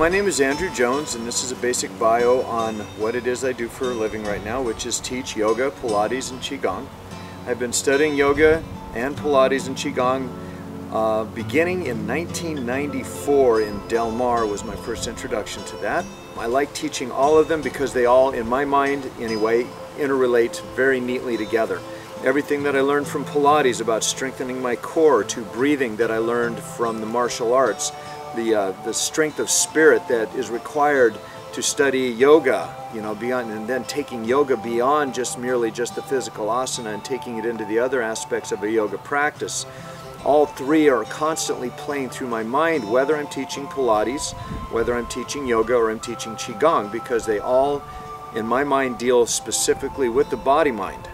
My name is Andrew Jones, and this is a basic bio on what it is I do for a living right now, which is teach yoga, Pilates, and Qigong. I've been studying yoga and Pilates and Qigong beginning in 1994 in Del Mar was my first introduction to that. I like teaching all of them because they all, in my mind anyway, interrelate very neatly together. Everything that I learned from Pilates about strengthening my core, to breathing that I learned from the martial arts, the strength of spirit that is required to study yoga, beyond, and then taking yoga beyond just merely the physical asana and taking it into the other aspects of a yoga practice. All three are constantly playing through my mind, whether I'm teaching Pilates, whether I'm teaching yoga, or I'm teaching Qigong, because they all, in my mind, deal specifically with the body-mind.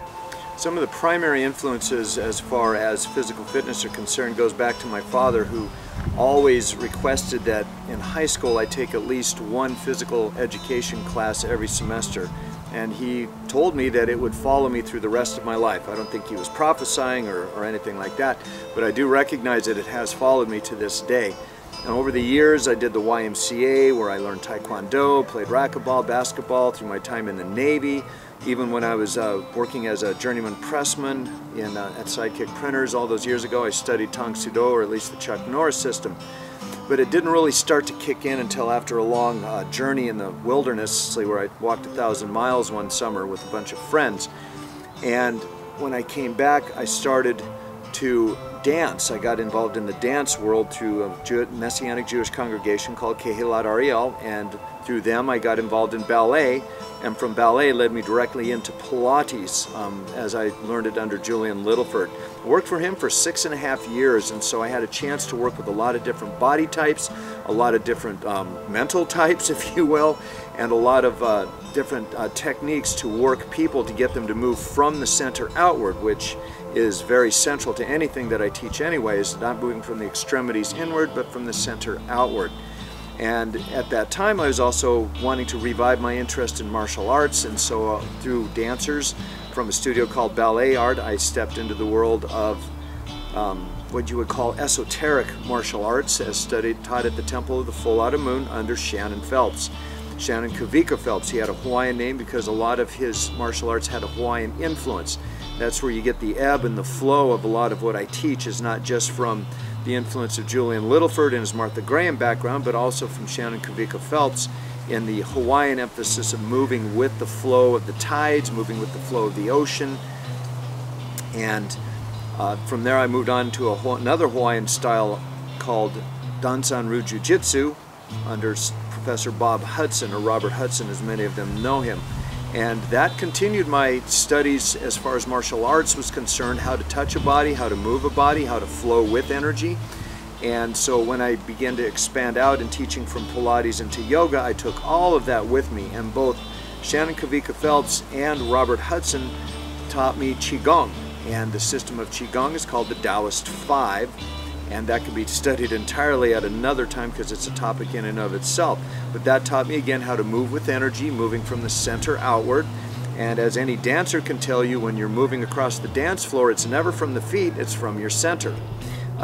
Some of the primary influences as far as physical fitness are concerned goes back to my father, who always requested that in high school I take at least one physical education class every semester. And he told me that it would follow me through the rest of my life. I don't think he was prophesying or anything like that, but I do recognize that it has followed me to this day. And over the years I did the YMCA, where I learned Taekwondo, played racquetball, basketball, through my time in the Navy. Even when I was working as a journeyman pressman at Sidekick Printers all those years ago, I studied Tang Soo Do, or at least the Chuck Norris system. But it didn't really start to kick in until after a long journey in the wilderness, where I walked 1,000 miles one summer with a bunch of friends. And when I came back, I started to dance. I got involved in the dance world through a Messianic Jewish congregation called Kehilat Ariel, and through them I got involved in ballet, and from ballet led me directly into Pilates as I learned it under Julian Littleford. I worked for him for 6.5 years, and so I had a chance to work with a lot of different body types, a lot of different mental types, if you will, and a lot of different techniques to work people to get them to move from the center outward, which is very central to anything that I teach anyway, is not moving from the extremities inward, but from the center outward. And at that time I was also wanting to revive my interest in martial arts, and so through dancers from a studio called Ballet Art, I stepped into the world of what you would call esoteric martial arts, as taught at the Temple of the Full Autumn Moon under Shannon Phelps. Shannon Kavika Phelps. He had a Hawaiian name because a lot of his martial arts had a Hawaiian influence. That's where you get the ebb and the flow of a lot of what I teach, is not just from the influence of Julian Littleford and his Martha Graham background, but also from Shannon Kavika Phelps in the Hawaiian emphasis of moving with the flow of the tides, moving with the flow of the ocean. And from there I moved on to another Hawaiian style called Danzanryu Jiu-Jitsu under Professor Bob Hudson, or Robert Hudson as many of them know him. And that continued my studies as far as martial arts was concerned, how to touch a body, how to move a body, how to flow with energy. And so when I began to expand out in teaching from Pilates into yoga, I took all of that with me, and both Shannon Kavika Phelps and Robert Hudson taught me Qigong. And the system of Qigong is called the Taoist Five, and that can be studied entirely at another time because it's a topic in and of itself. But that taught me again how to move with energy, moving from the center outward. And as any dancer can tell you, when you're moving across the dance floor, it's never from the feet, it's from your center.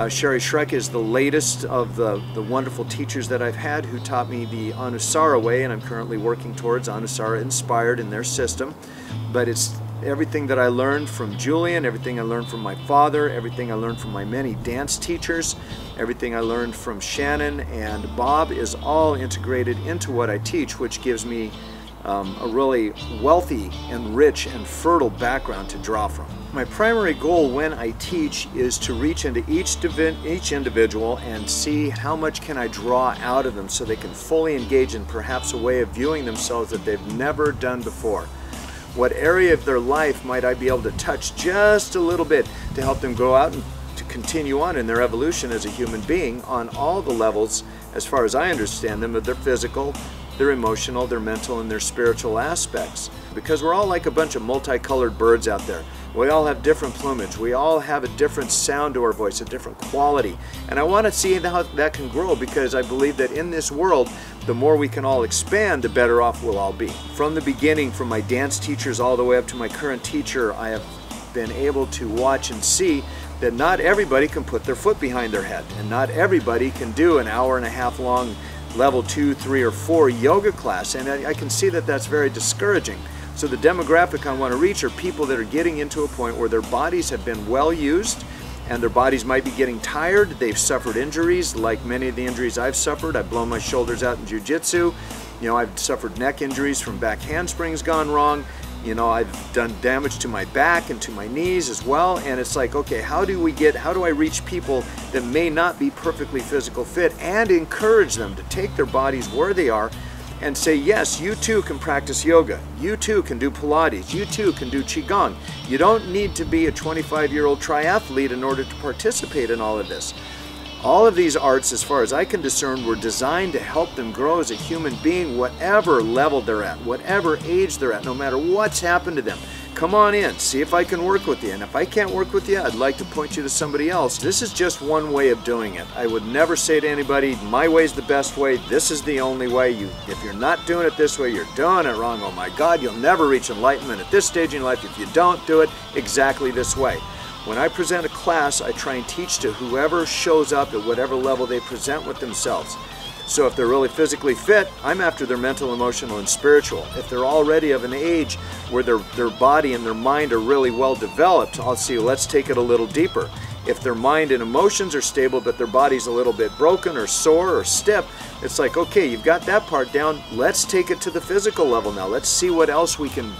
Sherry Schreck is the latest of the wonderful teachers that I've had, who taught me the Anusara way, and I'm currently working towards Anusara inspired in their system. But it's everything that I learned from Julian, everything I learned from my father, everything I learned from my many dance teachers, everything I learned from Shannon and Bob is all integrated into what I teach, which gives me a really wealthy and rich and fertile background to draw from. My primary goal when I teach is to reach into each individual and see how much can I draw out of them so they can fully engage in perhaps a way of viewing themselves that they've never done before. What area of their life might I be able to touch just a little bit to help them go out and to continue on in their evolution as a human being on all the levels, as far as I understand them, of their physical, their emotional, their mental, and their spiritual aspects. Because we're all like a bunch of multicolored birds out there. We all have different plumage. We all have a different sound to our voice, a different quality. And I want to see how that can grow, because I believe that in this world, the more we can all expand, the better off we'll all be. From the beginning, from my dance teachers all the way up to my current teacher, I have been able to watch and see that not everybody can put their foot behind their head, and not everybody can do an hour and a half long level 2, 3, or 4 yoga class, and I can see that that's very discouraging. So the demographic I want to reach are people that are getting into a point where their bodies have been well used, and their bodies might be getting tired. They've suffered injuries, like many of the injuries I've suffered. I've blown my shoulders out in jiu-jitsu. You know, I've suffered neck injuries from back handsprings gone wrong. You know, I've done damage to my back and to my knees as well. And it's like, okay, how do I reach people that may not be perfectly physical fit and encourage them to take their bodies where they are and say, yes, you too can practice yoga. You too can do Pilates. You too can do Qigong. You don't need to be a 25-year-old triathlete in order to participate in all of this. All of these arts, as far as I can discern, were designed to help them grow as a human being, whatever level they're at, whatever age they're at, no matter what's happened to them. Come on in, see if I can work with you. And if I can't work with you, I'd like to point you to somebody else. This is just one way of doing it. I would never say to anybody, my way's the best way, this is the only way. If you're not doing it this way, you're doing it wrong. Oh my God, you'll never reach enlightenment at this stage in life if you don't do it exactly this way. When I present a class, I try and teach to whoever shows up at whatever level they present with themselves. So if they're really physically fit, I'm after their mental, emotional, and spiritual. If they're already of an age where their body and their mind are really well developed, I'll see, let's take it a little deeper. If their mind and emotions are stable, but their body's a little bit broken or sore or stiff, it's like, okay, you've got that part down, let's take it to the physical level now. Let's see what else we can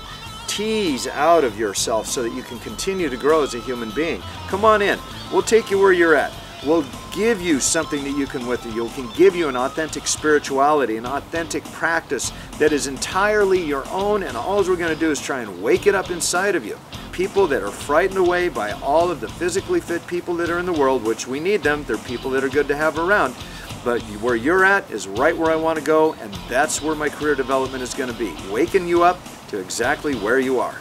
tease out of yourself so that you can continue to grow as a human being. Come on in. We'll take you where you're at. We'll give you something that you can with it. We can give you an authentic spirituality, an authentic practice that is entirely your own, and all we're going to do is try and wake it up inside of you. People that are frightened away by all of the physically fit people that are in the world, which we need them. They're people that are good to have around. But where you're at is right where I want to go, and that's where my career development is going to be. Waking you up to exactly where you are.